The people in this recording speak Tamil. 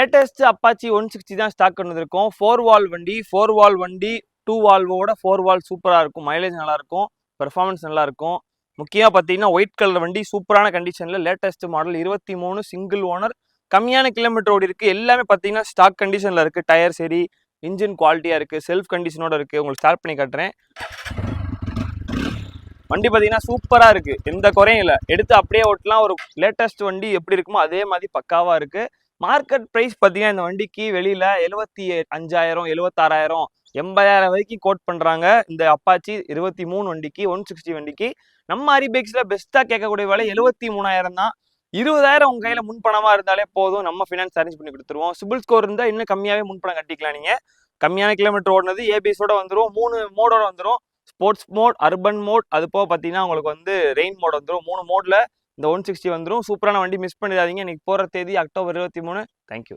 லேட்டஸ்ட் அப்பாச்சி 160 தான் ஸ்டாக் வந்திருக்கும். 4 வால் வண்டி, 4 வால் வண்டி 2 வால்வோட 4 வால் சூப்பராக இருக்கும். மைலேஜ் நல்லா இருக்கும், பெர்ஃபார்மன்ஸ் நல்லா இருக்கும். முக்கியமாக பார்த்தீங்கன்னா ஒயிட் கலர் வண்டி சூப்பரான கண்டிஷனில் லேட்டஸ்ட் மாடல் 23 சிங்கிள் ஓனர், கம்மியான கிலோமீட்டர் ஓடி இருக்குது. எல்லாமே பார்த்தீங்கன்னா ஸ்டாக் கண்டிஷனில் இருக்குது. டயர் சரி, இன்ஜின் குவாலிட்டியாக இருக்குது, செல்ஃப் கண்டிஷனோட இருக்குது. உங்களுக்கு ஸ்டார்ட் பண்ணி காட்டுறேன். வண்டி பார்த்தீங்கன்னா சூப்பராக இருக்குது, எந்த குறையும் இல்லை. எடுத்து அப்படியே ஓட்டலாம். ஒரு லேட்டஸ்ட் வண்டி எப்படி இருக்குமோ அதே மாதிரி பக்காவாக இருக்குது. மார்க்கெட் ப்ரைஸ் பார்த்தீங்கன்னா இந்த வண்டிக்கு வெளியில் 75,000, 76,000, 80,000 வரைக்கும் கோட் பண்ணுறாங்க. இந்த அப்பாச்சி 23 வண்டிக்கு, 160 வண்டிக்கு. நம்ம ஹரிபைக்ஸில் பெஸ்ட்டாக கேட்கக்கூடிய விலை 73,000 தான். 20,000 உங்கள் கையில் முன்பணமாக இருந்தாலே போதும், நம்ம ஃபினான்ஸ் அரேஞ்ச் பண்ணி கொடுத்துருவோம். சிபில் ஸ்கோர் இருந்தால் இன்னும் கம்மியாகவே முன்பணம் கட்டிக்கலாம். நீங்கள் கம்மியான கிலோமீட்டர் ஓடினது ஏபிஎஸோட வந்துடும், 3 மோடோட வந்துடும். ஸ்போர்ட்ஸ் மோட், அர்பன் மோட், அது போக பார்த்தீங்கன்னா உங்களுக்கு வந்து ரெயின் மோட் வந்துடும். 3 மோடில் இந்த 160 வந்துடும். சூப்பரான வண்டி, மிஸ் பண்ணிடாதீங்க. இன்னைக்கு போகிற தேதி அக்டோபர் 23. தேங்க்யூ.